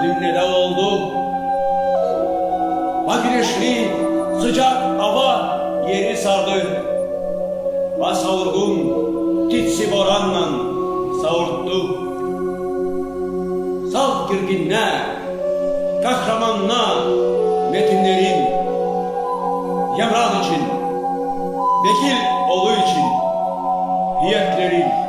dinle de oldu. Va güneşli, sıcak hava yeri sardı. Va savurgun, titsi boranla savurttu. Sal girginne, kahramanna metinlerin, Yamran için, Bekir oğlu için, hiyetlerin.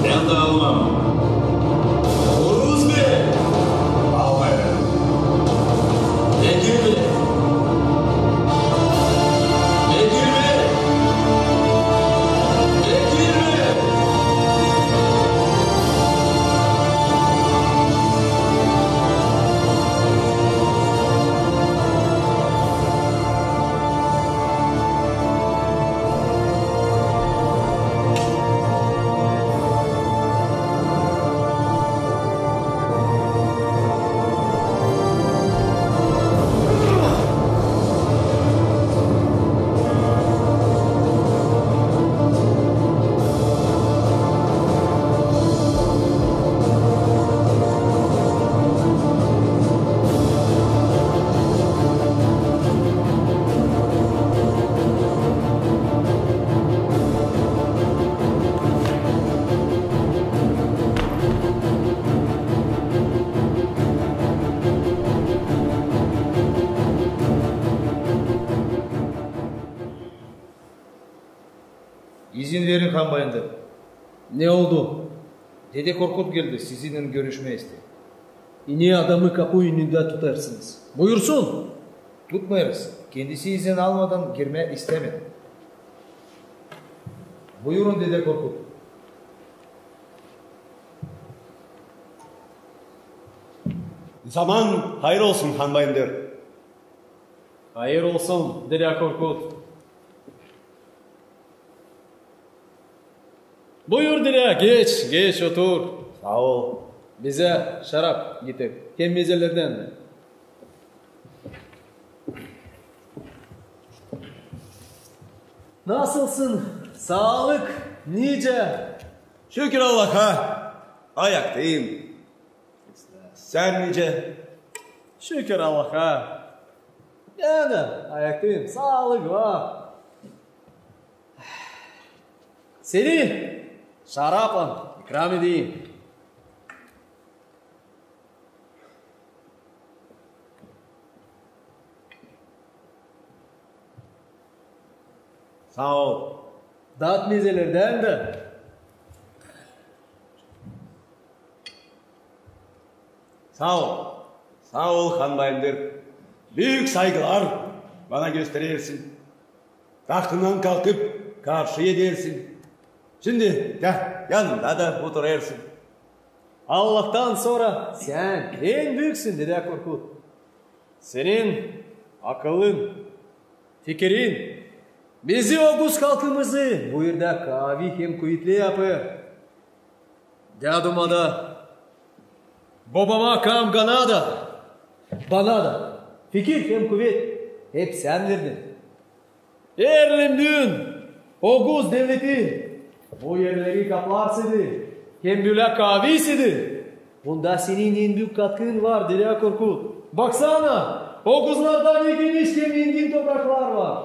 Ben de almam. verin Han Bayındır. Ne oldu? Dede Korkut geldi sizinle görüşme istedi. Yine adamı kapı önünde tutarsınız. Buyursun. Tutmayırız. Kendisi izin almadan girme istemedi. Buyurun Dede Korkut. Zaman hayır olsun Han Bayındır. Hayır olsun Dede Korkut. Buyur Dede, geç otur. Sağ ol. Bize şarap getir. Hem mezelerden de. Nasılsın? Sağlık nice? Şükür Allah'a. Ayaktayım. Sen nice? Şükür Allah'a. Yani ayaktayım. Sağlık var. Seni şarapla ikram edeyim. Sağ ol. Dat mezelerden de. Sağ ol. Sağ ol Han Bayındır. Büyük saygılar bana gösterirsin. Tahtından kalkıp karşı edersin. Şimdi gel yanımda da oturursun. Allah'tan sonra sen en büyüksün Dede Korkut. Senin akıllın, fikrin bizi Oğuz halkımızı bu yerde kavi hem kuvvetli yapıyor. Dedyuma da, babama Kamgan'a da, bana da fikir hem kuvvet hep sen verdin. Erlimdün Oğuz devleti bu yerleri kaplarsıydı. Hem böyle kavisiydi. Bunda senin en büyük katkın var Dede Korkut. Baksana Oğuzlardan ne geniş hem engin topraklar var.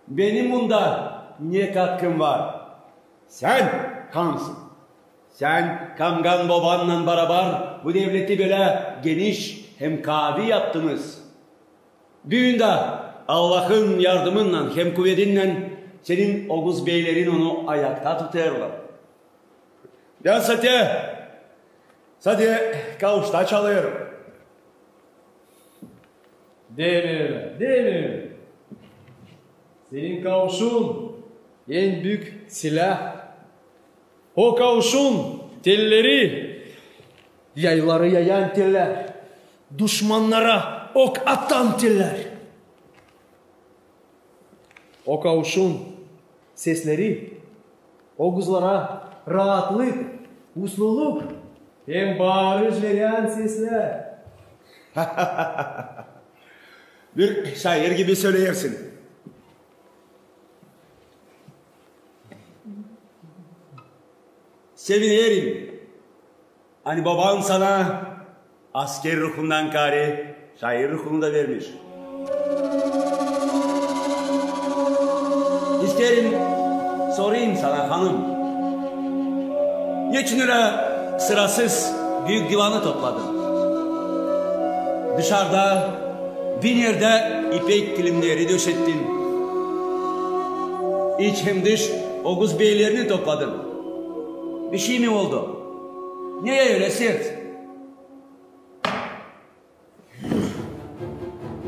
Benim bunda ne katkım var? Sen kansın. Sen Kamgan babanla beraber bu devleti böyle geniş hem kavi yaptınız. Düğünde Allah'ın yardımıyla hem kuvvetinle senin Oğuz beylerin onu ayakta tutarlar. Ben Sade kavuşta çalıyorum. Değil. Senin kavuşun en büyük silah. O kavuşun telleri, yayları yayan teller, düşmanlara ok atan teller. O kavuşun sesleri, Oğuzlara rahatlık, usluluk hem bağırış veren sesler. Bir şair gibi söyleyersin. Sevinirim. Hani baban sana asker ruhundan kari, şair ruhunu da vermiş. İsterim sorayım sana hanım. Geçen öyle sırasız büyük divanı topladın. Dışarıda bin yerde ipek kilimleri döşettin. İç hem dış Oğuz beylerini topladın. Bir şey mi oldu? Niye öyle sert?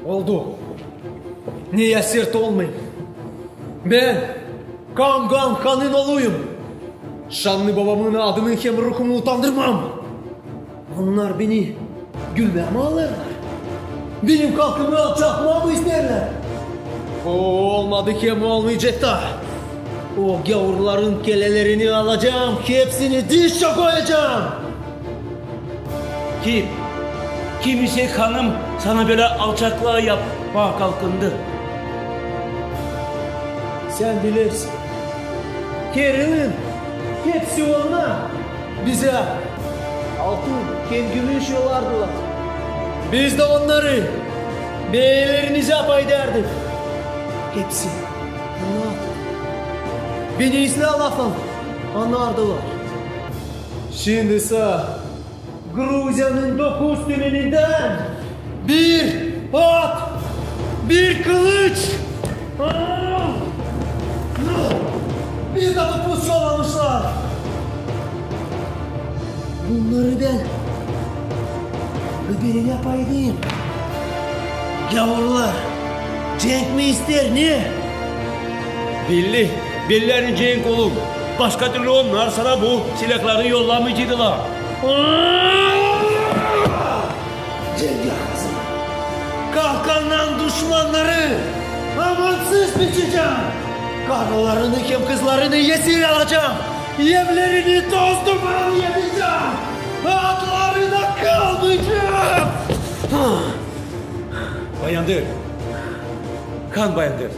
Oldu. Niye sert olmayayım? Ben Kamgan Han'ın oğluyum. Şanlı babamın adını hem ruhumu utandırmam. Onlar beni gülmeme alırlar. Benim kalkımı alçaltmamı isterler. O olmadı hem olmayacak da. O gavurların kelelerini alacağım, hepsini dişe koyacağım. Kim ise hanım sana böyle alçaklığa yapma kalkındı. Sen bilirsin. Kerim'in hepsi ona. Bize altın, hem gümüş yollardılar. Biz de onları beylerinize pay derdik. Hepsi ona. Beni izle Allah'tan anardılar. Şimdi ise Gruzya'nın 9 tümeninden bir at, bir kılıç. Bir katı puskalamışlar. Bunları ben öderin yapaydım. Gavurlar cenk mi ister ne? Bellerin cenk oğlum. Başka türlü onlar sana bu silahları yollamayacaklar. Cenk yakasın. Kalkandan düşmanları amansız biçeceğim. Karılarını kim kızlarını yesir alacağım. Yemlerini toz duman yemeyeceğim. Atlarına kalmayacağım. Bayandır. Kan bayandır.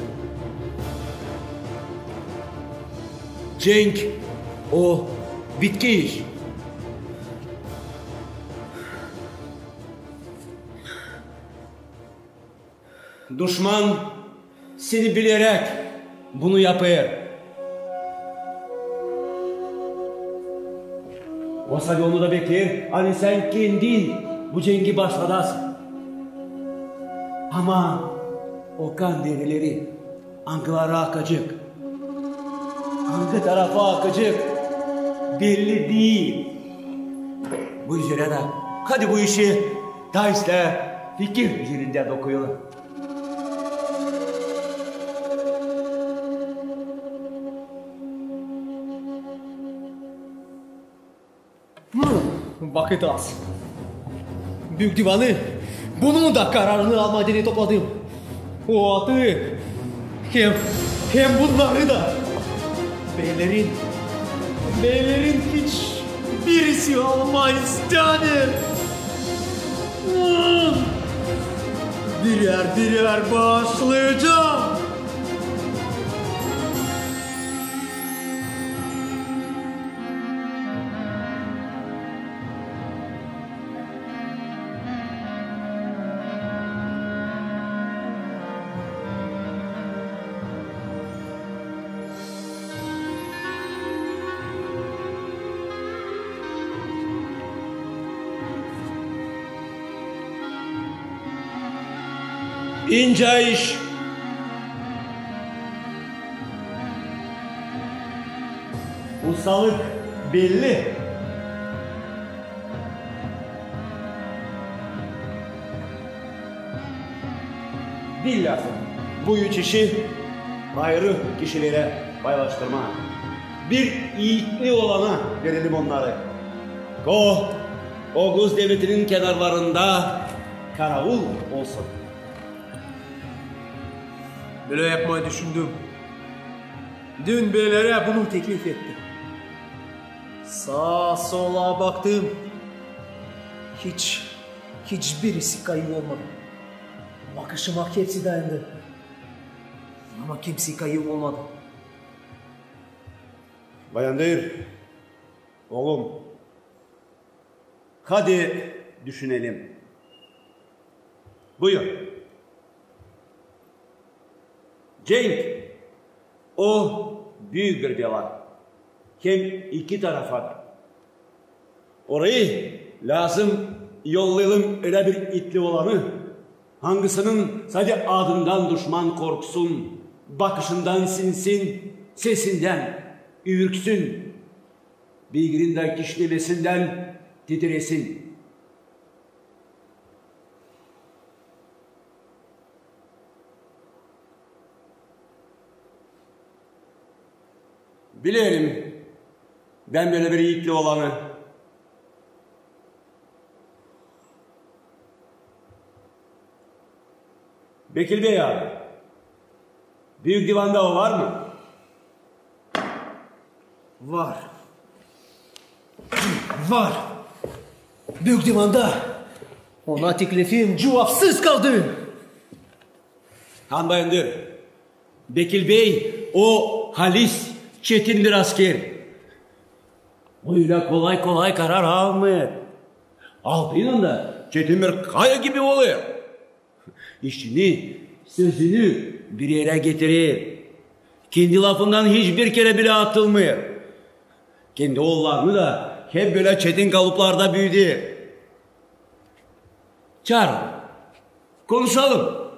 Cenk o bitki iş. Düşman seni bilerek bunu yapıyor. O sadece onu da bekler. Hani sen kendin bu cengi başladasın. Ama o kan derileri hangileri akacak? Hangi tarafa akacak? Belli değil. Bu üzere de hadi bu işi Tais'le fikir üzerinden okuyalım. Vakit az. Büyük divanı bunun da kararını almadığını topladım. O atı hem bunları da beylerin hiç birisi olmayız canım. Birer başlayacağım. İnce iş. Ustalık belli. Değil lazım. Bu üç işi ayrı kişilere paylaştırma. Bir yiğitli olana verelim onları. Oğuz devletinin kenarlarında karavul olsun. Böyle yapmayı düşündüm. Dün beylere bunu teklif ettim. Sağa sola baktım. Hiçbirisi kayıp olmadı. Bakışıma hepsi dayandı. Ama kimse kayıp olmadı. Bayandır. Oğlum. Hadi düşünelim. Buyur. Cenk, o büyük bir devar. Hem iki tarafa da. Orayı lazım yollayalım öyle bir itli olanı. Hangisinin sadece adından düşman korksun, bakışından sinsin, sesinden ürksün, bilgirinden kişnemesinden titresin. Bilirim ben böyle bir yiğitli olanı. Bekir Bey abi, büyük divanda o var mı? Var. Büyük divanda ona teklifim cevapsız kaldı. Han Bayandır, Bekir Bey o halis çetin bir asker. Öyle kolay kolay karar almıyor. Aldığının da çetin bir kaya gibi oluyor. İşini, sözünü bir yere getirir. Kendi lafından hiçbir kere bile atılmıyor. Kendi oğullarını da hep böyle çetin kalıplarda büyüdü. Çağır, konuşalım.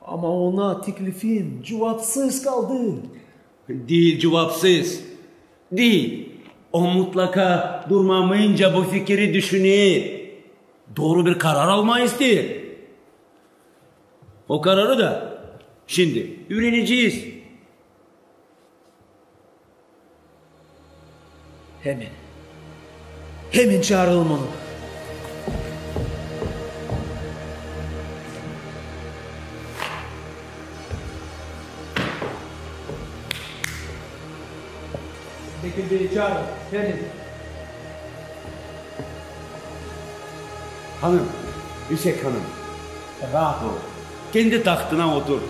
Ama ona teklifim cevapsız kaldı. Değil cevapsız. Değil. O mutlaka durmamayınca bu fikri düşünür. Doğru bir karar almayı ister. O kararı da şimdi öğreneceğiz. Hemen çağıralım onu. Bekir Bey'i çağırın. Hemen. Hanım, Hüsek Hanım, rahat ol. Kendi tahtına otur.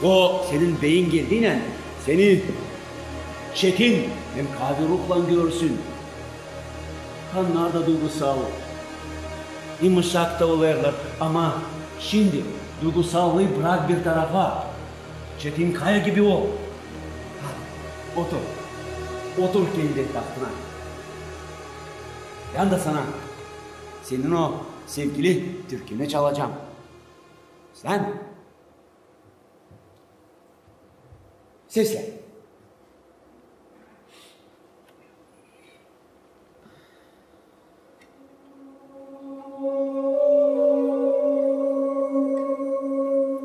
O senin beyin geldiğiyle seni çetin hem kadir ruhla görsün. Kanlar da duygusal, yumuşak da olurlar ama şimdi duygusallığı bırak bir tarafa. Çetin kaya gibi ol. Hadi, otur. Otur kendi tahtına. Ben de sana senin o sevgili türkünü çalacağım. Sen sesle.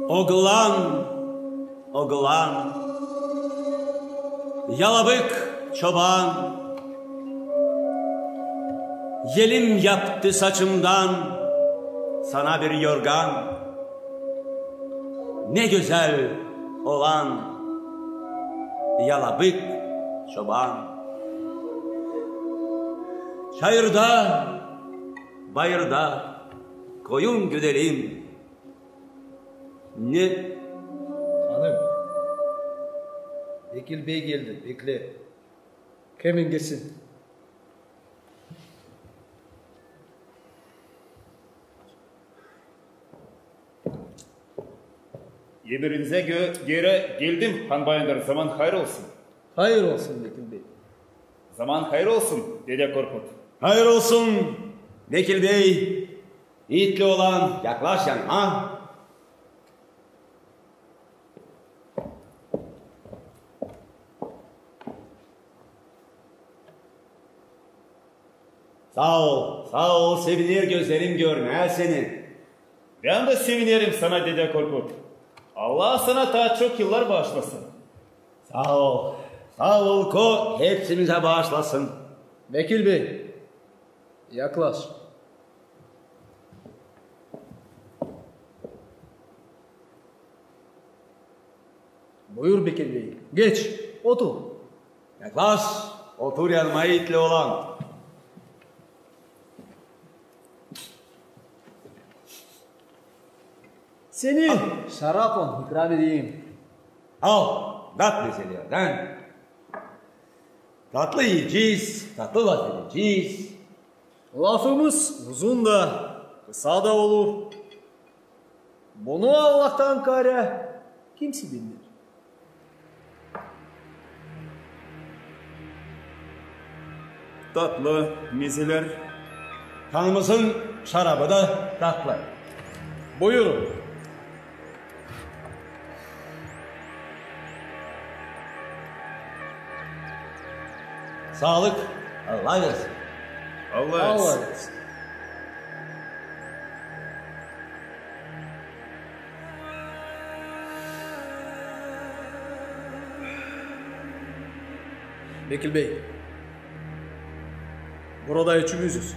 Oğlan, oğlan, yalabık çoban, yelim yaptı saçımdan sana bir yorgan. Ne güzel olan yalabık çoban. Çayırda, bayırda koyun güdelim. Ne? Hanım. Bekir Bey geldi. Bekle. Hemen gelsin. Emrinize göre geldim Han Bayındır. Zaman hayır olsun. Hayır olsun Bekir Bey. Zaman hayır olsun Dede Korkut. Hayır olsun Bekir Bey. Yiğitli olan yaklaş yanıma. Sağ ol, sevinir gözlerim görmeye seni. Ben de sevinirim sana Dede Korkut. Allah sana daha çok yıllar bağışlasın. Sağ ol ko hepsimize bağışlasın. Bekir Bey. Yaklaş. Buyur Bekir Bey. Geç. Otur. Yaklaş, otur yanıma yiğitli olan. Seni şarapla ikram edeyim. Al, tatlı meseleden. Tatlı yiyeceğiz, tatlı laf edeceğiz. Lafımız uzun da kısa da olur. Bunu Allah'tan kare kimse bilmir. Tatlı mezeler. Kanımızın şarabı da tatlı. Buyurun. Sağlık, Allah versin. Allah Allah etsin. versin. Bekir Bey. Burada üçümüzüz.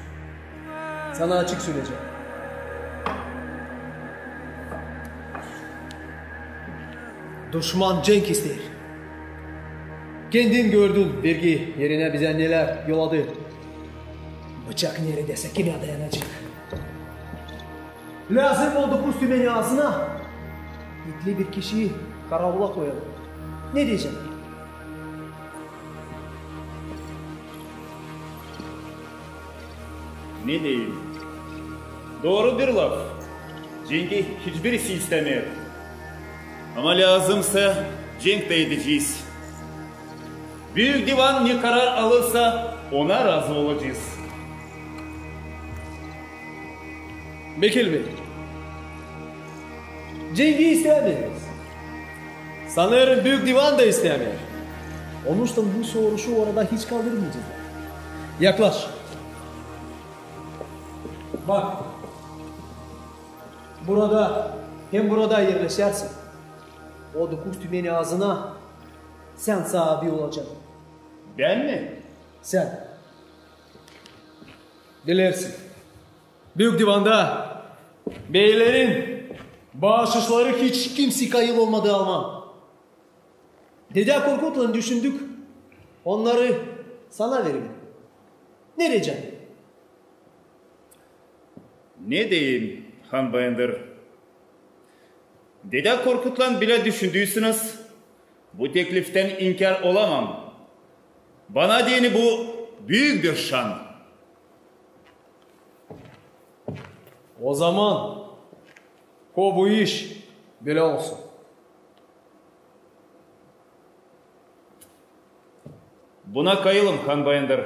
Sana açık söyleyeceğim. Düşman cenk ister. Kendin gördün vergi yerine bize neler yoladı. Bıçak neredeyse kime dayanacak? Lazım oldu bu tümeni ağzına. İtli bir kişiyi karakola koyalım. Ne diyeceğim? Ne diyeyim? Doğru bir laf. Cengi hiçbirisi istemiyor. Ama lazımsa cenk de edeceğiz. Büyük divan ne karar alırsa ona razı olacağız. Bekir Bey. Cengi istemeyiz. Sanırım büyük divan da istemiyor. Onun için bu soruşu orada hiç kaldırmayacağız. Yaklaş. Bak. Burada yerleşersin. O 9 tümeni ağzına sen sahibi olacaksın. Ben mi? Sen. Dilersin. Büyük divanda beylerin bağışışları hiç kimse kayıl olmadı ama. Dede Korkut'la düşündük. Onları sana verelim. Ne diyeceksin? Ne diyeyim Han Bayındır? Dede Korkut'la bile düşündüysünüz. Bu tekliften inkar olamam. Bana diyeni bu büyük bir şan. O zaman bu iş böyle olsun. Buna kayılım Han Bayındır.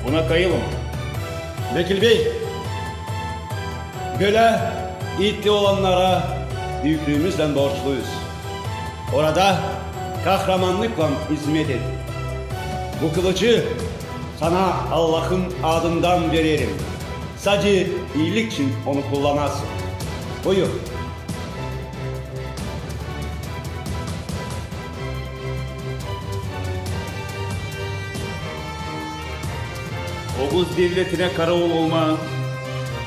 Buna kayılım. Vekil Bey, böyle yiğitli olanlara büyüklüğümüzle borçluyuz. Orada kahramanlıkla hizmet et. Bu kılıcı sana Allah'ın adından veririm. Sadece iyilik için onu kullanasın. Buyur. Oğuz devletine karavul olma,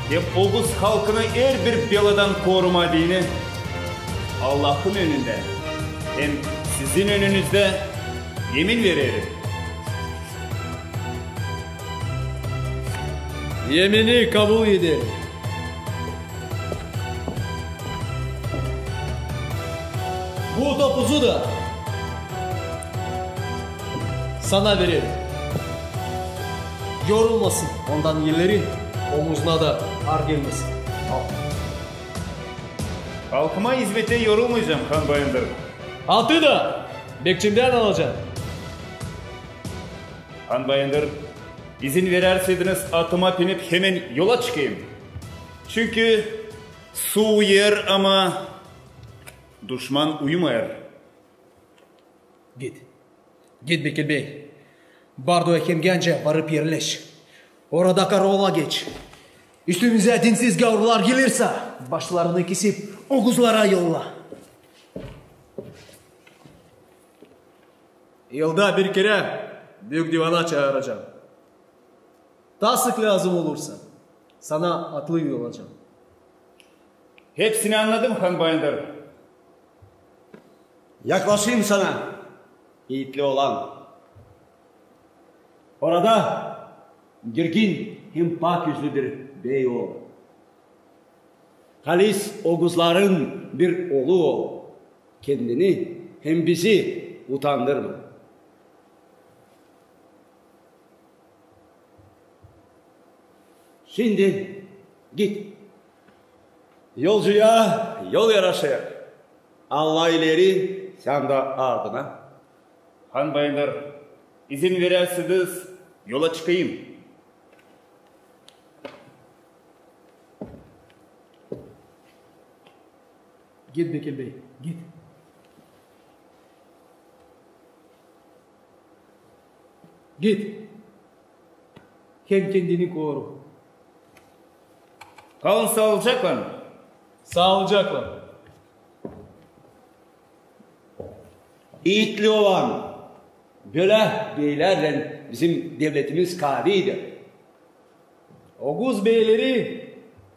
hem Oğuz halkını her bir beladan koruma dini Allah'ın önünde hem sizin önünüzde yemin veririm. Yemini kabul ederim. Bu topuzu da sana veririm. Yorulmasın ondan yerlerin omuzuna da ağır gelmesin. Al. Halkıma hizmete yorulmayacağım Han Bayındır. Altı da bekçimden alacağım. Han Bayındır, izin vererseniz atıma binip hemen yola çıkayım. Çünkü su yer ama düşman uyumayar. Git. Git Bekir Bey. Bardo Ekem Gence varıp yerleş. Orada karaola geç. Üstümüze dinsiz gavrular gelirse başlarını kesip Oğuzlara yolla. Yılda bir kere büyük divana çağıracağım. Daha sık lazım olursa sana atlı yollayacağım. Hepsini anladım Han Bayındır. Yaklaşayım sana, yiğitli olan. Orada girgin hem pak yüzlüdür beyoğlu. Halis Oğuzların bir oğlu ol. Kendini hem bizi utandırma. Şimdi git. Yolcuya yol yaraşır. Allah ileri, sen de ardına. Han Bayındır, izin vererseniz yola çıkayım. Git Bekir Bey, git. Git. Hem kendini koru. Kalın sağlıcakla. Sağlıcakla. Yiğitli olan böyle beylerle bizim devletimiz kavidir. Oğuz beyleri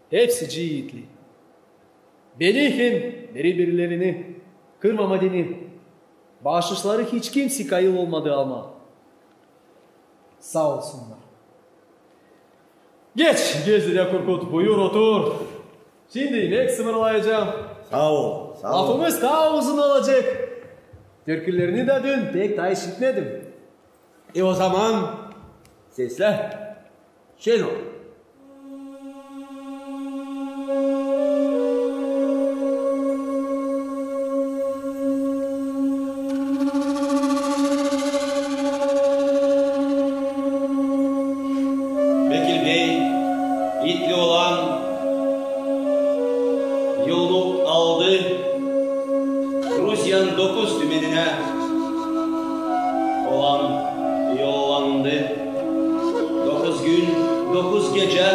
hepsi yiğitli. Beni hem birbirlerini kırmamadığını, bağışışları hiç kimse kayıl olmadı ama. Sağ olsunlar. Geç Dede Korkut, buyur otur. Şimdi inek sımırlayacağım. Sağ ol, sağ ol. Lafımız daha uzun olacak. Türkülerini de dün pek daha işitmedim. O zaman sesle Şenol. Vekil Bey, itli olan yolu aldı Rusya'nın 9 tümenine olan yollandı. 9 gün 9 gece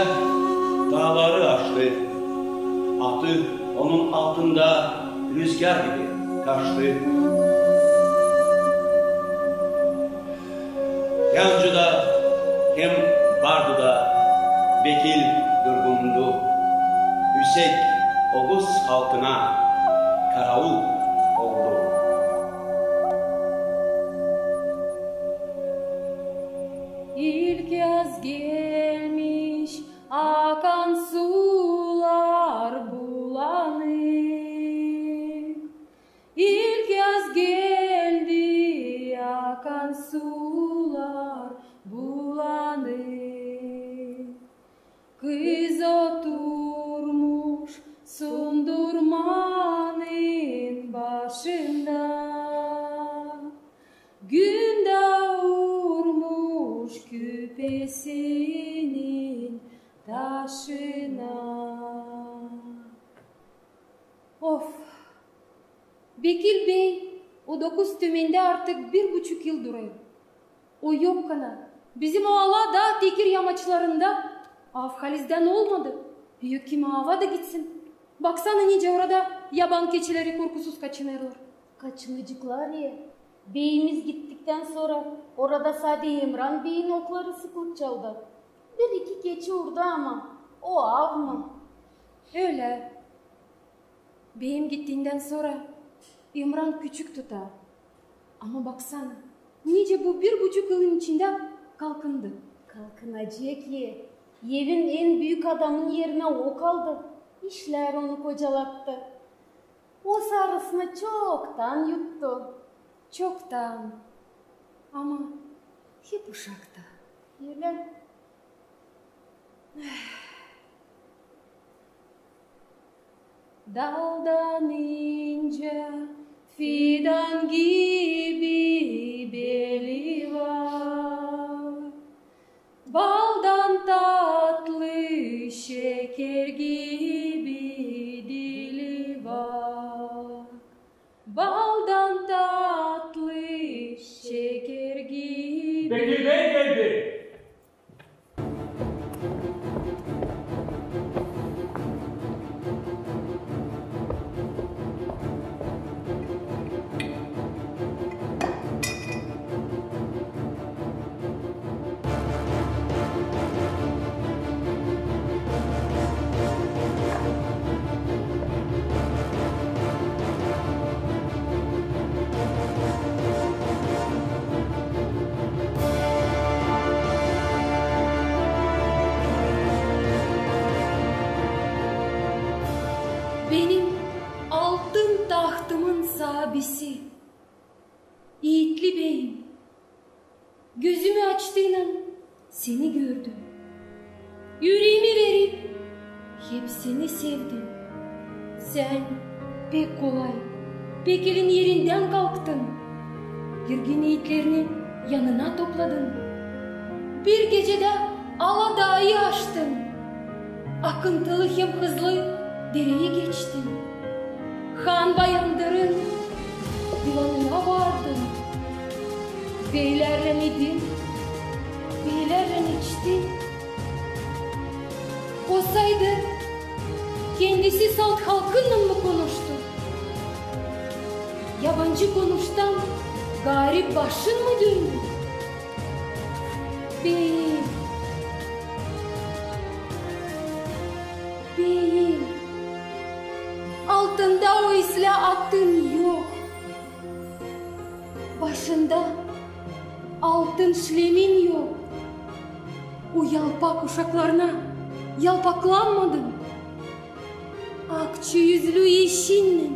dağları aştı. Atı onun altında rüzgar gibi kaçtı. Yancı'da hem Bardı'da vekil durgundu. Hüsek Oğuz halkına karaul oldu. İlk yaz gelmiş akan sular bulanık. İlk yaz geldi akan sular bulanık. Kız oturmuş sundurmanın başında. Gün doğurmuş küpesinin taşına. Of! Bekir Bey o 9 tümende artık 1,5 yıl duruyor. O yok kana. Bizim oğla da Tekir yamaçlarında Afhaliz'den olmadı. Büyük kimi hava da gitsin. Baksana nice orada yaban keçileri korkusuz kaçınırlar. Kaçınıcıklar ya. Beyimiz gittikten sonra orada sadece İmran Bey'in okları sıklık çaldı. 1-2 keçi vurdu ama o av mı? Öyle. Beyim gittiğinden sonra İmran küçük tutar. Ama baksana nice bu 1,5 yılın içinde kalkındı. Kalkınacak ya. Yerin en büyük adamın yerine o kaldı. İşler onu kocalattı. O sarısını çoktan yuttu. Çoktan. Ama hep uşakta. Öyle. Daldan ince fidan gibi beli var. Baldan tatlı şeker gibi dili var. Baldan tatlı şeker gibi. Bekir Bey geldi. Benim altın tahtımın sahibisi, Yiğitli Bey'im. Gözümü açtığıyla seni gördüm. Yüreğimi verip hep seni sevdim. Sen pek kolay, Bekir'in yerinden kalktın. Girgin yiğitlerini yanına topladın. Bir gecede Aladağ'ı aştın. Akıntılı hem hızlı dereyi geçtin. Han Bayandır'ın divanına vardın. Beylerle idin, beylerle içtin. Olsaydı kendisi salt halkınla mı konuştu? Yabancı konuştan garip başın mı döndü? Beyim, beyim, altında o isla attın yok. Başında altın şlemin yok. O yalpak uşaklarına yalpaklanmadın. Akçı yüzlü yeşinle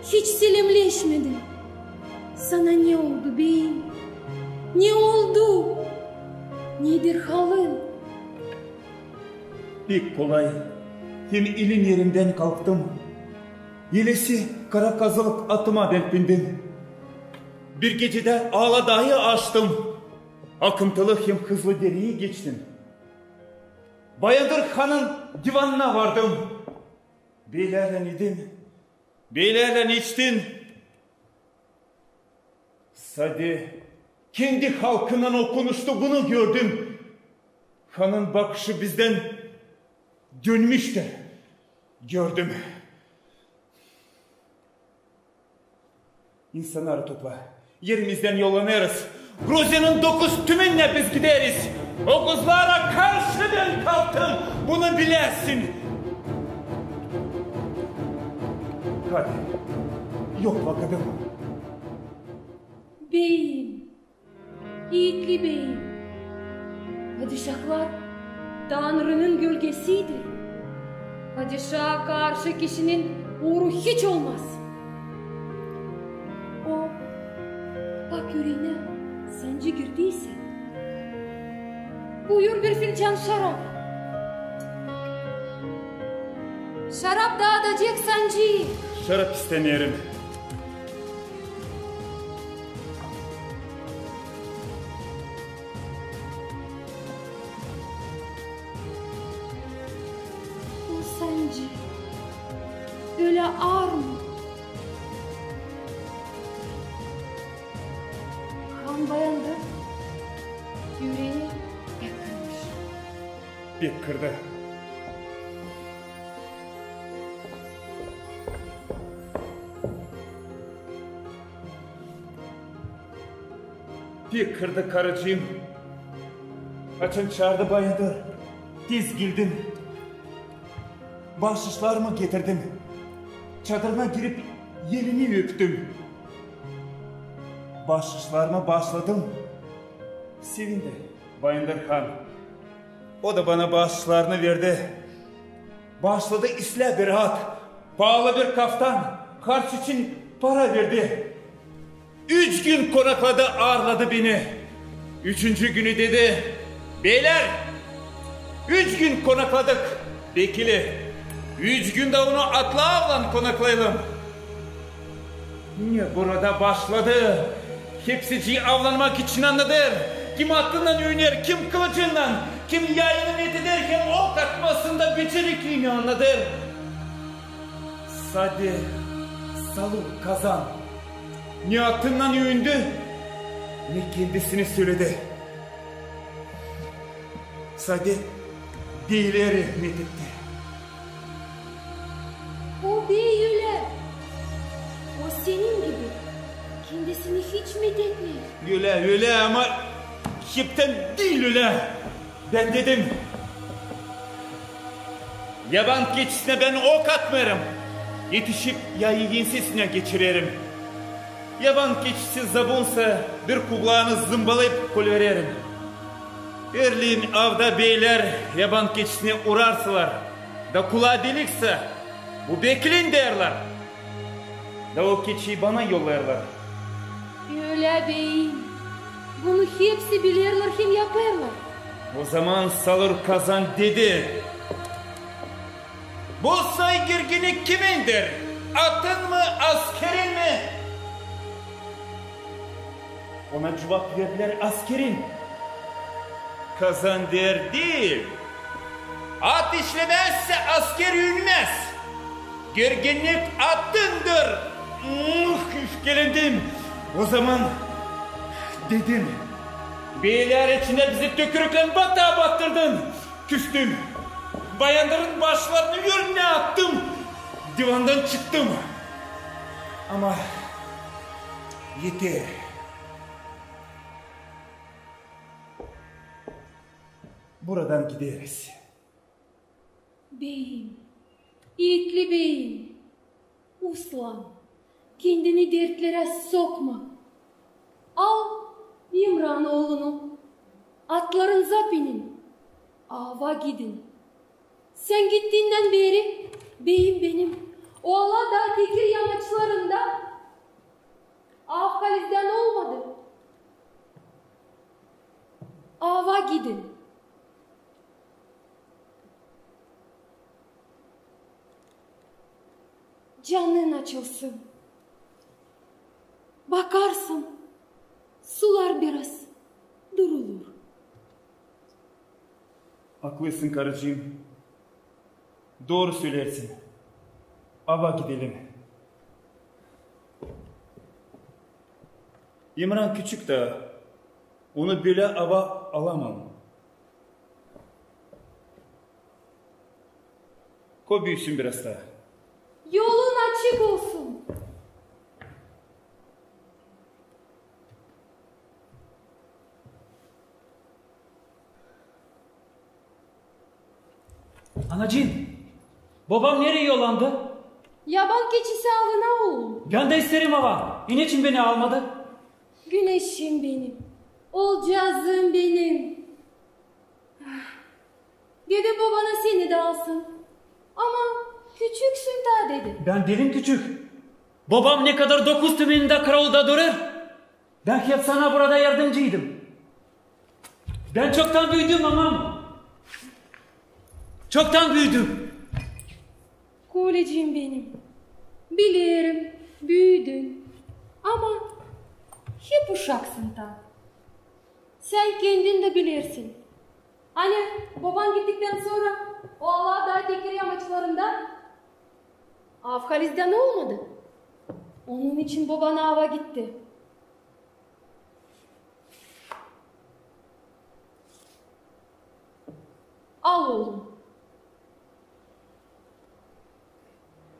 hiç selimleşmedin. Sana ne oldu beyim? Ne oldu? Nedir halin? Pek kolay. Hem ilin yerinden kalktım. Yelesi kara kazılık atıma denk bindim. Bir gecede Aladağ'ı aştım. Akıntılı hem hızlı dereyi geçtim. Bayındır Han'ın divanına vardım. Beylerle idim. Beylerle içtin. Sadi kendi halkından o konuştu, bunu gördüm. Han'ın bakışı bizden dönmüştü. Gördüm. İnsanları topla. Yerimizden yollanırız. Gruzya'nın 9 tümünle biz gideriz. O kızlara karşı ben kalktım. Bunu bilesin. Hadi. Yok vakıdım. Beyim, yiğitli beyim. Padişahlar Tanrı'nın gölgesidir. Padişaha karşı kişinin uğru hiç olmaz. O, bak yüreğine sancı girdiyse, buyur bir fincan şarap. Şarap dağıtacak sancıyı. Şarap istemiyorum. O sancı öyle ağır mı? Kan bayandı. Yüreği yakılmış. Bir kırdı. Bir kırdı karıcığım. Açın çağırdı bayındır. Diz girdim. Bahşişlerimi getirdim. Çadırına girip yelini öptüm. Bahşişlerime başladım. Sevindi Bayındır Han. O da bana bahşişlerini verdi. Başladı isle bir at. Pahalı bir kaftan. Karşı için para verdi. 3 gün konakladı, ağırladı beni. 3. günü dedi, beyler 3 gün konakladık. Bekili 3 günde onu atla avlan konaklayalım. Niye burada başladı? Hepsici avlanmak için anladır. Kim aklından oynar, kim kılıcından, kim yayını met ederken ok atmasında becerikliğini anladır. Sadi Saluk Kazan ne atından övündü, ne kendisini söyledi. Sadi beyleri methetti. O beyler, o senin gibi kendisini hiç methetmiyor. Öyle ama hepten değil öyle. Ben dedim, yaban keçisine ben ok atmarım. Yetişip yayı yensesine geçirerim. Yaban keçisi zabunsa bir kulağını zımbalayıp koyvererim. Erliğin avda beyler yaban keçisine uğrarsılar. Da kulağı delikse bu bekilin derler. Da o keçiyi bana yollarlar. Öyle beyim, bunu hepsi bilirler, hem yaparlar. O zaman Salur Kazan dedi, bu saygırgını kimindir? Atın mı, askerin mi? Ona cevap verdiler, askerin. Kazan der değil. At işlemezse asker yürümez. Gerginlik attındır. Üfkelendim. O zaman dedim, beyler içinde bizi tükürükle batağa battırdın. Küstüm. Bayanların başlarını yönüne attım. Divandan çıktım. Ama yeter. Buradan gideriz. Beyim, yiğitli beyim, uslan, kendini dertlere sokma. Al İmran oğlunu, atlarınıza binin, ava gidin. Sen gittiğinden beri beyim benim oğla da Tekir yamaçlarında av kalizden olmadı. Ava gidin. Canın açılsın. Bakarsın, sular biraz durulur. Haklısın karıcığım. Doğru söylersin. Ava gidelim. İmran küçük de onu böyle ava alamam. Ko büyüsün biraz daha. Yolun açık olsun. Anacığım, babam nereye yollandı? Yaban keçisi avına oğlum. Ben de isterim ama. İniçin beni almadı. Güneşim benim. Olcazım benim. Dede babana seni de alsın. Ama küçüksün daha dedi. Ben derim küçük. Babam ne kadar 9 tümeninde kralda durur. Ben hep sana burada yardımcıydım. Ben çoktan büyüdüm amam. Çoktan büyüdüm. Kolecim benim. Bilirim, büyüdün. Ama hep uşaksın da. Sen kendin de bilirsin. Hani baban gittikten sonra o Allah Dağı Tekir yamaçlarında Afhaliz'de ne olmadı? Onun için baban ava gitti. Al oğlum.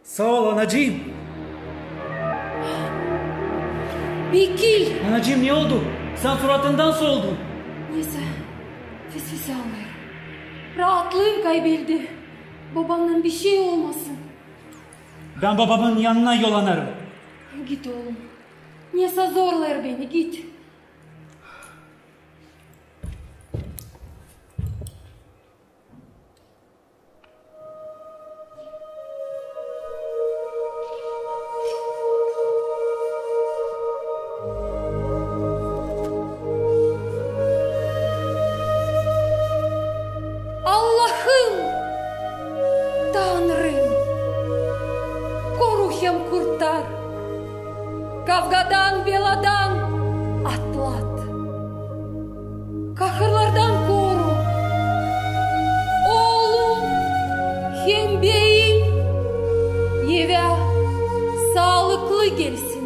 Sağ ol anacığım. Bekir. Anacığım ne oldu? Sen suratından soldun. Neyse. Fes almayayım. Rahatlığım kayboldu. Babamdan bir şey olmasın. Ben babamın yanına yollanırım. Git oğlum. Neyse zorlar beni, git. Allah'ım, Tanrım, koru hem kurtar. Kavgadan, beladan atlat. Kahırlardan koru. Oğlum hem beyim eve sağlıklı gelsinler.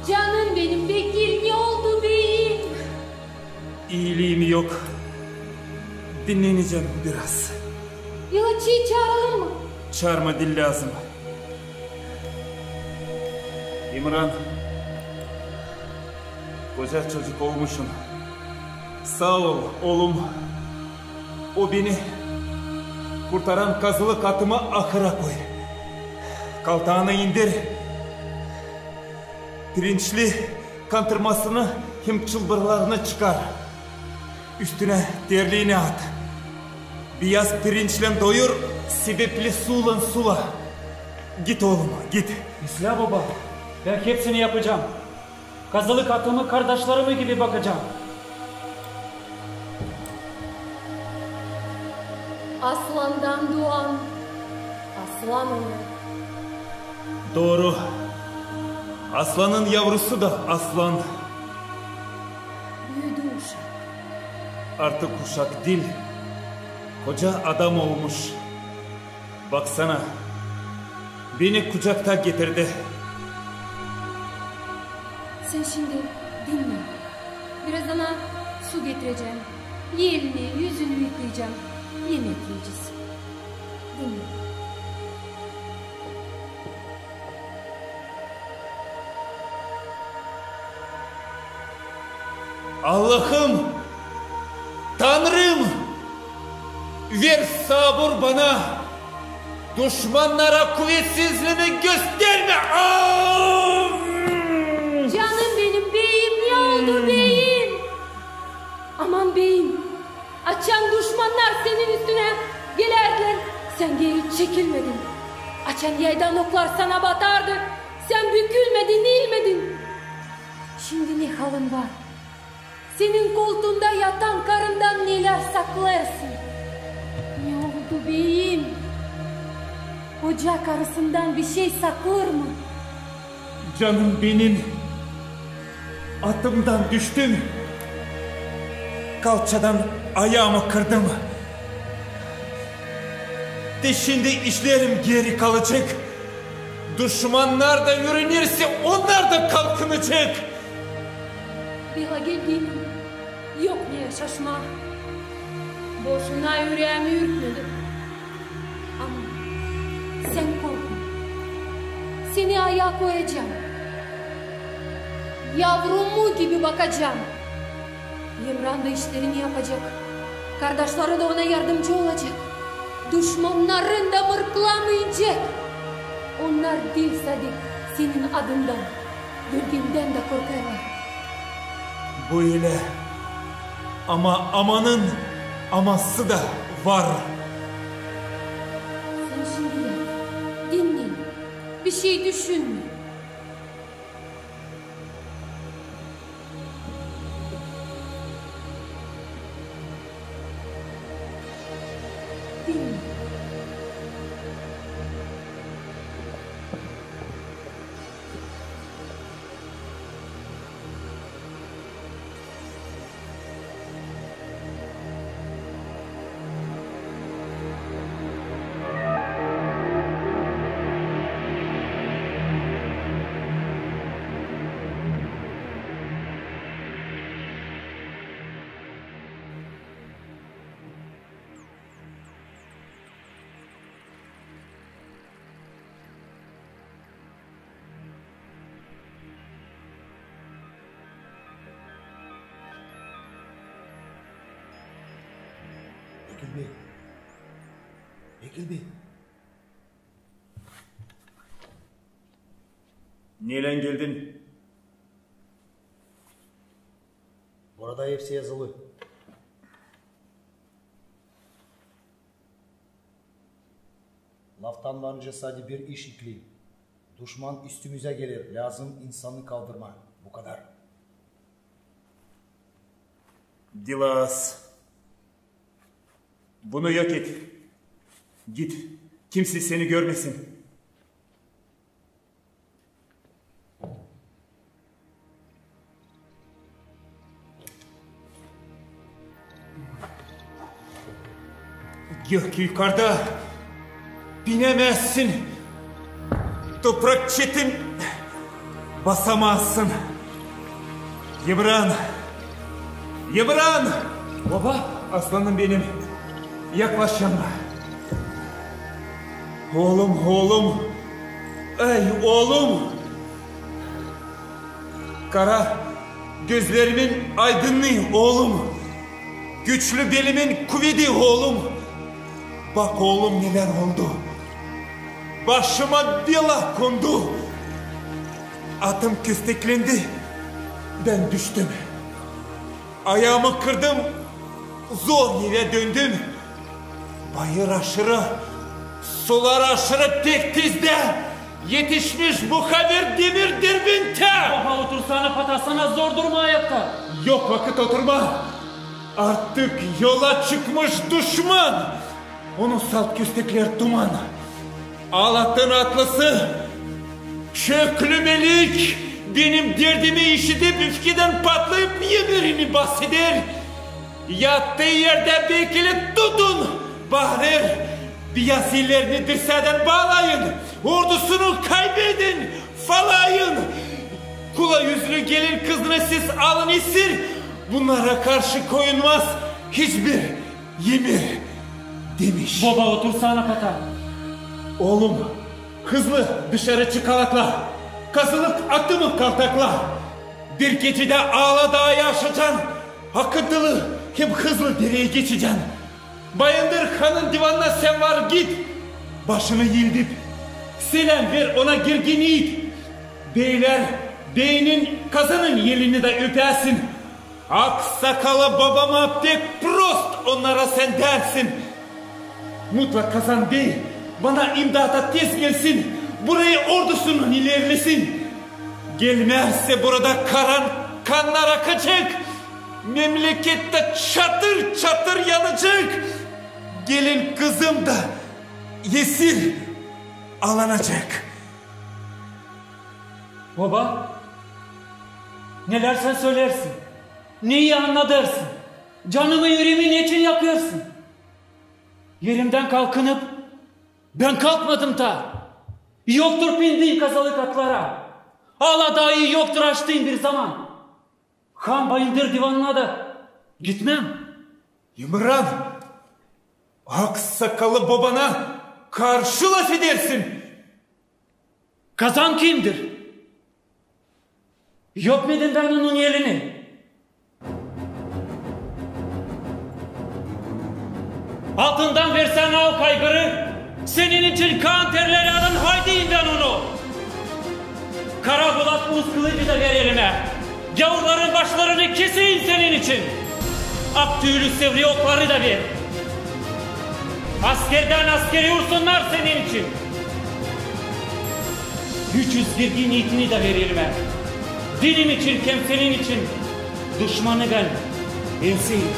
Canım benim Bekir, ne oldu beyim? İyiliğim yok. Dinleneceğim biraz. İlaççıyı çağıralım mı? Çağırma dil lazım. İmran. Koca çocuk olmuşum. Sağ ol oğlum. O beni kurtaran kazılı katıma ahıra koy. Kaltağını indir. pirinçli kantırmasını hem çılbırlarını çıkar. Üstüne terliğini at. Beyaz pirinçle doyur, sebepli suyla sula. Git oğlum, git. İsla baba, ben hepsini yapacağım. Kazılık atımı kardeşlerimi gibi bakacağım. Aslandan doğan aslan olur. Doğru. Aslanın yavrusu da aslan. Büyüdü uşak. Artık uşak değil, koca adam olmuş. Baksana, beni kucakta getirdi. Sen şimdi dinle. Birazdan su getireceğim. Elini, yüzünü yıkayacağım. Yemek yiyeceğiz. Dinle. Allah'ım, Tanrım, ver sabır bana. Düşmanlara kuvvetsizliğini gösterme. Canım benim beyim, ne oldu beyim? Aman beyim, açan düşmanlar senin üstüne gelerdiler. Sen geri çekilmedin. Açan yaydan oklar sana batardı. Sen bükülmedin, eğilmedin. Şimdi ne halin var? Senin koltuğunda yatan karından neler saklarsın? Ne oldu beyim? Koca karısından bir şey saklar mı? Canım benim, atımdan düştüm. Kalçadan ayağımı kırdım. De şimdi işlerim geri kalacak. Düşmanlar da yürünürse onlar da kalkınacak. Bila geldiğim yok niye şaşma. Boşuna yüreğimi ürkmedim. Ama sen korkma. Seni ayağa koyacağım. Yavrumu gibi bakacağım. Yemran da işlerini yapacak. Kardeşleri de ona yardımcı olacak. Düşmanların da mırklamayacak. Onlar değil Sadık, senin adından, gölgenden de korkarlar. Bu ile ama amanın aması da var. Sen şimdi yat, dinlen, bir şey düşünme. Dinle. Bekir Bey. Neyle geldin? Burada hepsi yazılı. Laftan varınca sadece bir iş ikleyim. Düşman üstümüze gelir. Lazım insanı kaldırma. Bu kadar. Dilas. Bunu yok et. Git. Kimse seni görmesin. Gök yukarıda. Binemezsin. Toprak çetin. Basamazsın. Yıbran. Yıbran. Baba. Aslanım benim. Yaklaş yanıma. Oğlum, oğlum. Ey oğlum. Kara gözlerimin aydınlığı oğlum. Güçlü belimin kuvveti oğlum. Bak oğlum neler oldu. Başıma bela kondu. Atım kösteklendi. Ben düştüm. Ayağımı kırdım. Zor yere döndüm. Bayır aşırı, sular aşırı tek tizde yetişmiş muhabir Demir Derbent'e. Baba otursana patasana zor durma ayakta. Yok vakit oturma. Artık yola çıkmış düşman. Onun salt köstekler duman. Ağlattığın atlısı köklü melik benim derdimi işitip üfkeden patlayıp yemirini bahseder. Yattığı yerde bekle tutun. Bahrer biyasilerini dirseğden bağlayın. Ordusunu kaybedin. Falayın. Kula yüzlü gelin kızını siz alın esir. Bunlara karşı koyulmaz hiçbir yemir demiş. Baba otursana pata. Oğlum hızlı dışarı çıkalakla. Kazılık attımı kaltakla. Bir gecede Ağla Dağı aşacaksın. Akıntılı hem hızlı dereye geçeceksin. Bayındır Han'ın divanına sen var git. Başını yildip selam ver ona girgin yiğit. Beyler beynin kazanın yelini de öpersin. Aksakalı babama pek prost onlara sen dersin. Mutlak kazan değil bana imdata tez gelsin. Burayı ordusunun ilerlesin. Gelmezse burada kanlar akacak. Memlekette çatır çatır yanacak. Gelin kızım da esir alınacak. Baba neler sen söylersin. Neyi anladırsın. Canımı yüreğimi niçin yakıyorsun? Yerimden kalkınıp ben kalkmadım ta. Yoktur bindiğin kazalık atlara. Ağla Dağı yoktur açtığın bir zaman. Han Bayındır divanına da gitmem. İmran, aksakalı babana karşı laf edersin. Kazan kimdir? Yok muydun ben onun yerini? Altından versen o kaygırı, senin için kan terleri alın haydi ben onu. Kara Bulat Uz kılıcı da ver elime. Gavurların başlarını keseyim senin için. Ak tüylü sevri okları da ver. Askerden askeri vursunlar senin için. 300 girgin yiğitini de ver elime. Dinim için, kemsenin için. Düşmanı ben, enseyim.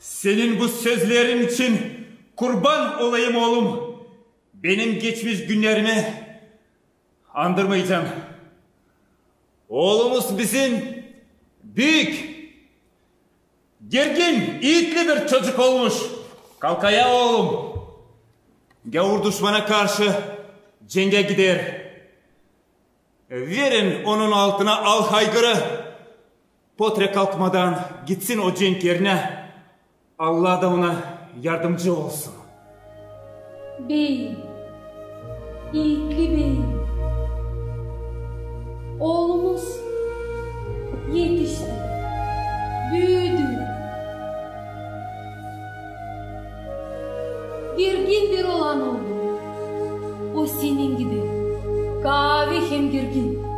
Senin bu sözlerin için kurban olayım oğlum. Benim geçmiş günlerimi andırmayacağım. Oğlumuz bizim büyük, gergin, yiğitli bir çocuk olmuş. Kalk ayağa oğlum. Gavur düşmana karşı cenge gider. Verin onun altına al haygırı. Potre kalkmadan gitsin o cenk yerine. Allah da ona yardımcı olsun. Beyim, yiğitli beyim, oğlumuz yetişti, büyüdü. Girgindir olan oğlum, o senin gibi, kavi hem girgin.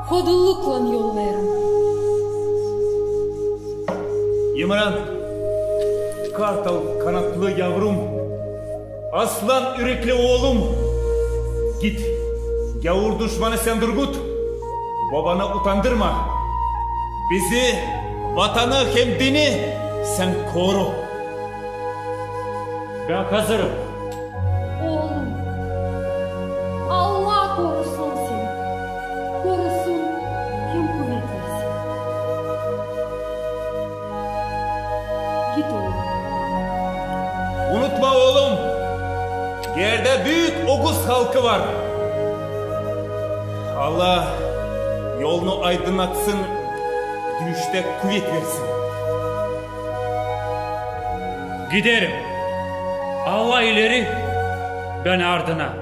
Kodullukla yollayarım. Yımıran, kartal kanatlı yavrum, aslan yürekli oğlum. Git, gavur düşmanı sen Durgut. Babana utandırma. Bizi, vatanı hem dini sen koru. Ben hazırım. Oğlum, Allah korusun seni. Korusun, kim kuvvet versin. Git oğlum. Unutma oğlum, yerde büyük Oğuz halkı var. Allah yolunu aydınlatsın, dönüşte kuvvet versin. Giderim. Allah ileri, ben ardına.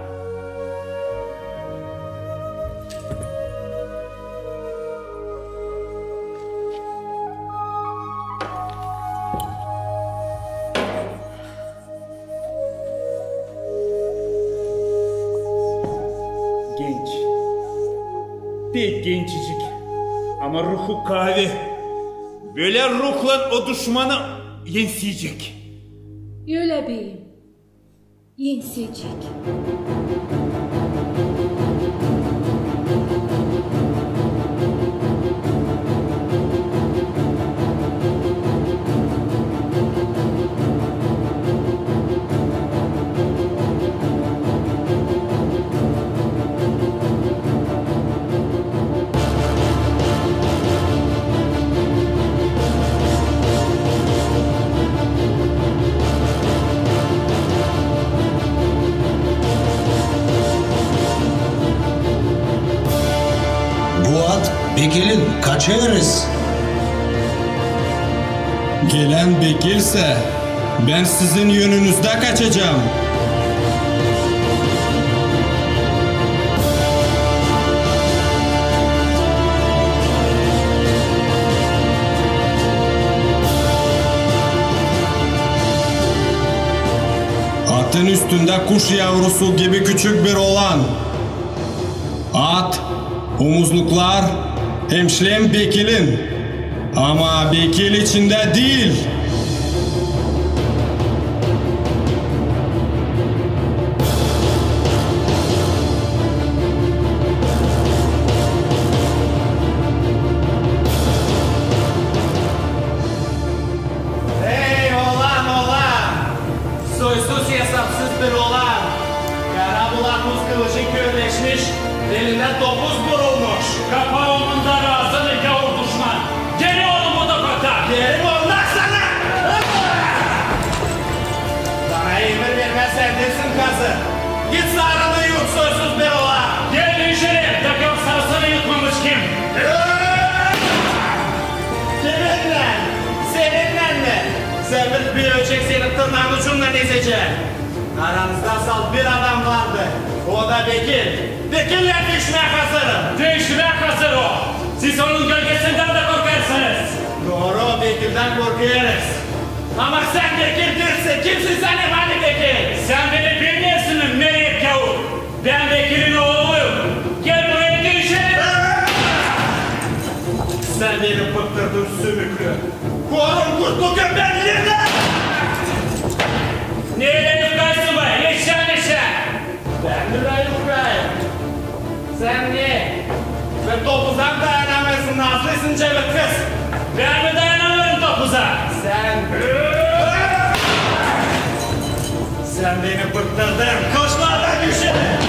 Genç, pek gençicik ama ruhu kahve. Böyle ruhla o düşmanı yenseyecek. Öyle beyim. Yensecek. Bekir'in kaçırırız. Gelen Bekir'se ben sizin yönünüzde kaçacağım. Atın üstünde kuş yavrusu gibi küçük bir oğlan. At, omuzluklar, hemşlem Bekir'in. Ama Bekir içinde değil. Hey oğlan! Soysuz hesapsız bir oğlan. Karabulan buz kılıcı körleşmiş, elinde topuz vurulmuş. Kapağımında razılı gavur düşman. Geri oğlum o da kota. Yerim olmaz sana! Sana emir vermezsen desin kazı. Git sarını yut soysuz bir oğlan. Gel içeri. Takım sarısını yutmamış kim? Kiminle? Seninle mi? Zermit bir ölçek senin tırnağın ucundan ezecek. Aranızda sal bir adam vardı. O da Bekir. Bekir'le düşmeye hazırım. Değişmek hazır o. Siz onun gölgesinden de korkarsınız. Doğru, Bekir'den korkuyoruz. Ama sen Bekir değilsin. Kimsin sen efendi Bekir? Sen beni bilmiyorsun Meryem Gavur. Ben Bekir'in oğluyum. Gel buraya gir içeri. Sen beni bıktırdın sümüklü. Korun kurtlu gömbenliğine! Neyle yukaysın be? Neşe. Ben de yukarı. Sen ne? Ve topuzdan dayanamazsın, nazlısın cevap kız. Ben mi dayanamıyorum topuza? Sen beni bıktırdın. Koşlardan düşelim.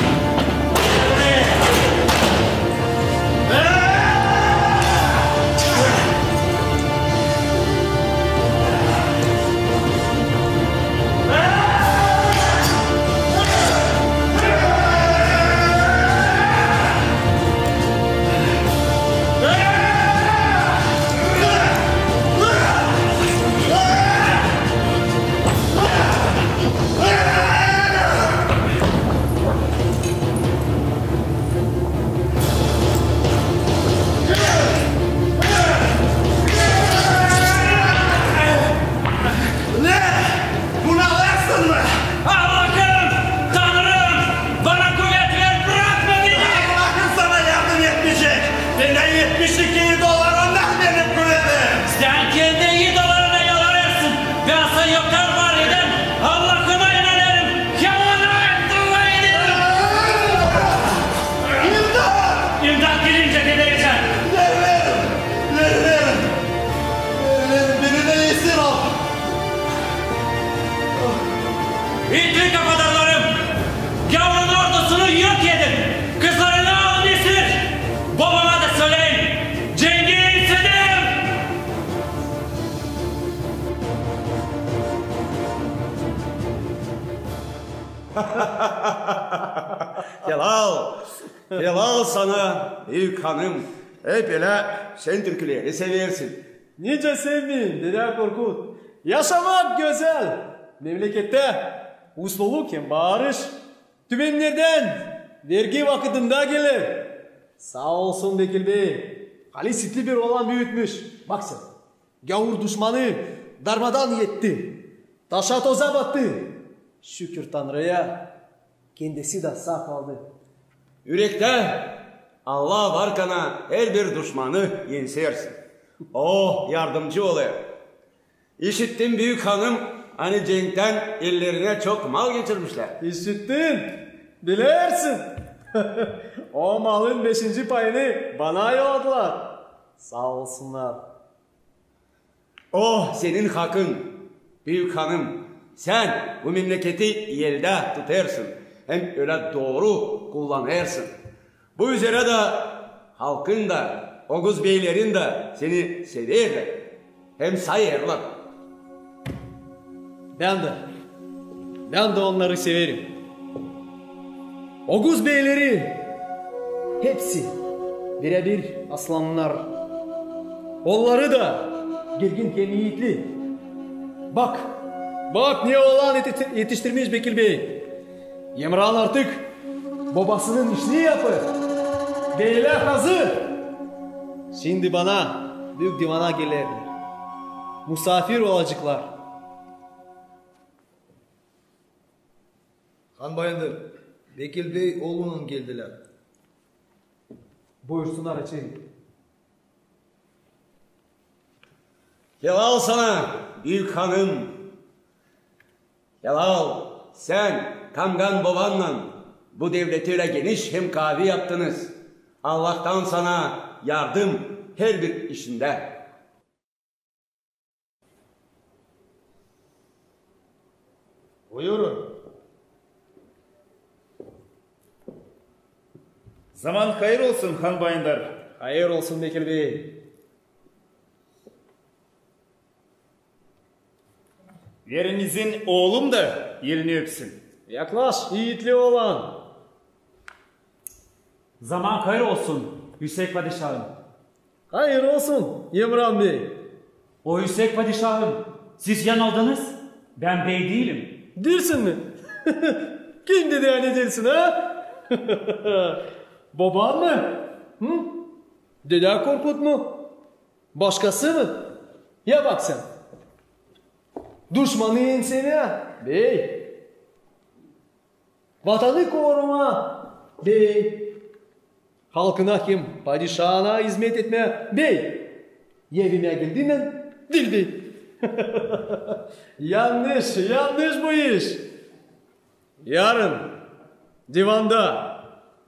senden 72 dolar ondan benim kulübüm. Sen kendi 2 dolarına yalanırsın. Ben sana yoktan var edem. Allah'ıma inanırım. Yamana dua ederim. İmdat! İmdat gelince gebereceğim. Verin! Beni de esir al. İtli kafadarlarım. Gavurun ordusunu yok edin. Kızlarını alın esir. Babama da söyleyin. Cengiz Selim. Helal sana büyük hanım. Hep öyle sen türküleri seversin. Nice sevmeyeyim Dede Korkut. Yaşamak güzel. Memlekette usluluk hem barış. Tümenlerden vergi vakitinde gelir. Sağ olsun Bekir Bey. Halisitli bir olan büyütmüş. Bak sen. Gavur düşmanı darmadan yetti. Taşa toza battı. Şükür Tanrı'ya kendisi de sağ kaldı. Yürekte Allah varkana her bir düşmanı yensersin. O yardımcı oluyor. İşittim büyük hanım hani cenkten ellerine çok mal geçirmişler. İşittin. Bilirsin. O malın 5. payını bana yolladılar. Sağ olsunlar. Oh senin hakkın büyük hanım. Sen bu memleketi elde tutarsın. Hem öyle doğru kullanırsın. Bu üzere de halkın da Oğuz beylerin de seni severler. Hem sayarlar. Ben de onları severim. Oğuz beyleri hepsi birebir aslanlar. Onları da girginken yiğitli. Bak ne oğlan yetiştirmiş Bekir Bey. Yemran artık babasının işini yapar. Beyler hazır. Şimdi bana büyük divana gelirler. Misafir olacaklar. Han Bayındır, Bekir Bey oğlunun geldiler. Buyursunlar açayım. Helal sana büyük hanım. Helal sen Kamgan babanla bu devletiyle geniş hemkavi yaptınız. Allah'tan sana yardım her bir işinde. Buyurun. Zaman hayır olsun Han Bayındar. Hayır olsun Bekir Bey. Yerinizin oğlum da yerini öpsün. Yaklaş yiğitli olan. Zaman hayır olsun Yüksek Padişahım. Hayır olsun Yemran Bey. O Yüksek Padişahım, siz yanıldınız. Ben bey değilim. Değilsin mi? Kim dedi yani değilsin ha? Baban mı? Hı? Dede Korkut mu? Başkası mı? Ya bak sen. Düşmanı ensene bey. Vatanı koruma bey. Halkına kim? Padişahına hizmet etmeye bey. Evime geldiğinden dil bey. yanlış bu iş. Yarın divanda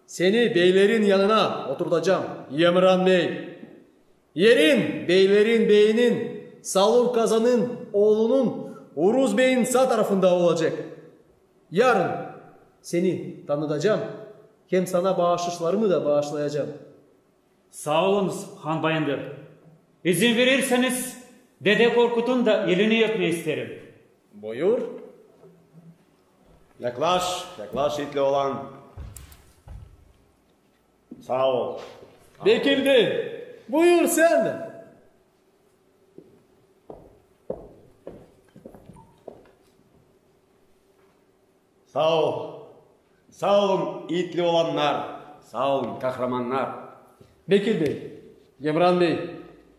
seni beylerin yanına oturtacağım Yemran Bey. Yerin beylerin beyinin Salur Kazan'ın oğlunun Uruz Bey'in sağ tarafında olacak. Yarın seni tanıtacağım. Hem sana bağışışlarımı da bağışlayacağım. Sağ olunuz Han Bayındır. İzin verirseniz Dede Korkut'un da elini öpmeyi isterim. Buyur. Yaklaş itli olan. Sağ ol. Bekir Bey, buyur sen de. Sağ ol. Sağ olun itli olanlar. Sağ olun kahramanlar. Bekir Bey, Yemran Bey,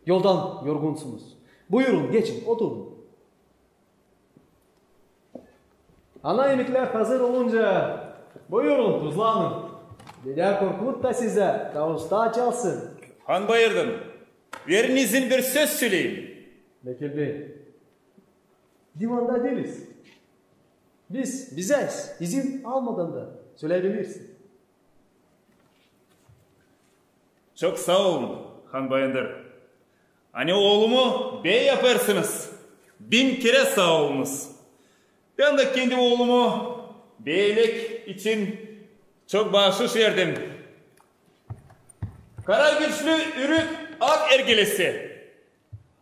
yoldan yorgunsunuz. Buyurun geçin oturun. Ana yemekler hazır olunca buyurun tuzlanın. Dede Korkut da size kavusta çalsın. Han bayırdım. Verin izin bir söz söyleyeyim. Bekir Bey, divanda değiliz. Biz bizeyiz. İzin almadan da söyleyebilirsin. Çok sağ olun Han Bayındır. Hani oğlumu bey yaparsınız. 1000 kere sağ olunuz. Ben de kendi oğlumu beylik için çok bahşiş verdim. Kara güçlü ürük ak ergelesi.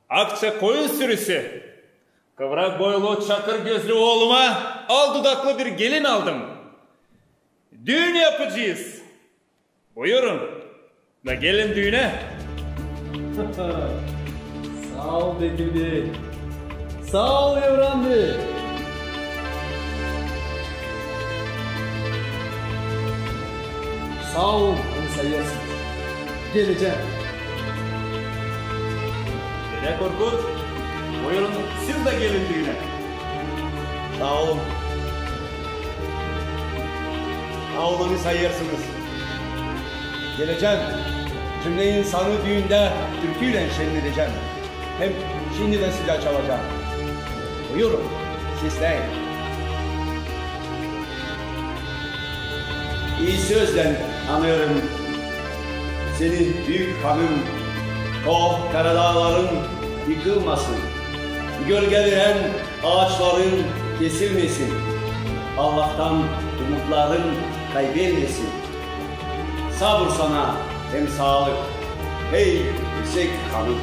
Akça koyun sürüsü. Kıvrak boylu çakır gözlü oğluma al dudaklı bir gelin aldım. Düğün yapacağız. Buyurun. Da gelin düğüne. Sağ ol Bekir Bey. Sağ ol Evren Bey. Sağ olun, beni sayıyorsunuz. Geleceğim. Dede Korkut, buyurun siz de gelin düğüne. Sağ olun. Sağ olun, beni sayıyorsunuz. Geleceğim. Cümle insanı düğünde türküyle şenleneceğim. Hem şimdi de size çalacağım. Buyurun, sizden. İyi sözle anıyorum. Senin büyük hanım, o karadağların yıkılmasın. Gölge veren ağaçların kesilmesin. Allah'tan umutların kaybetmesin. Sabır sana hem sağlık. Hey yüksek hanım.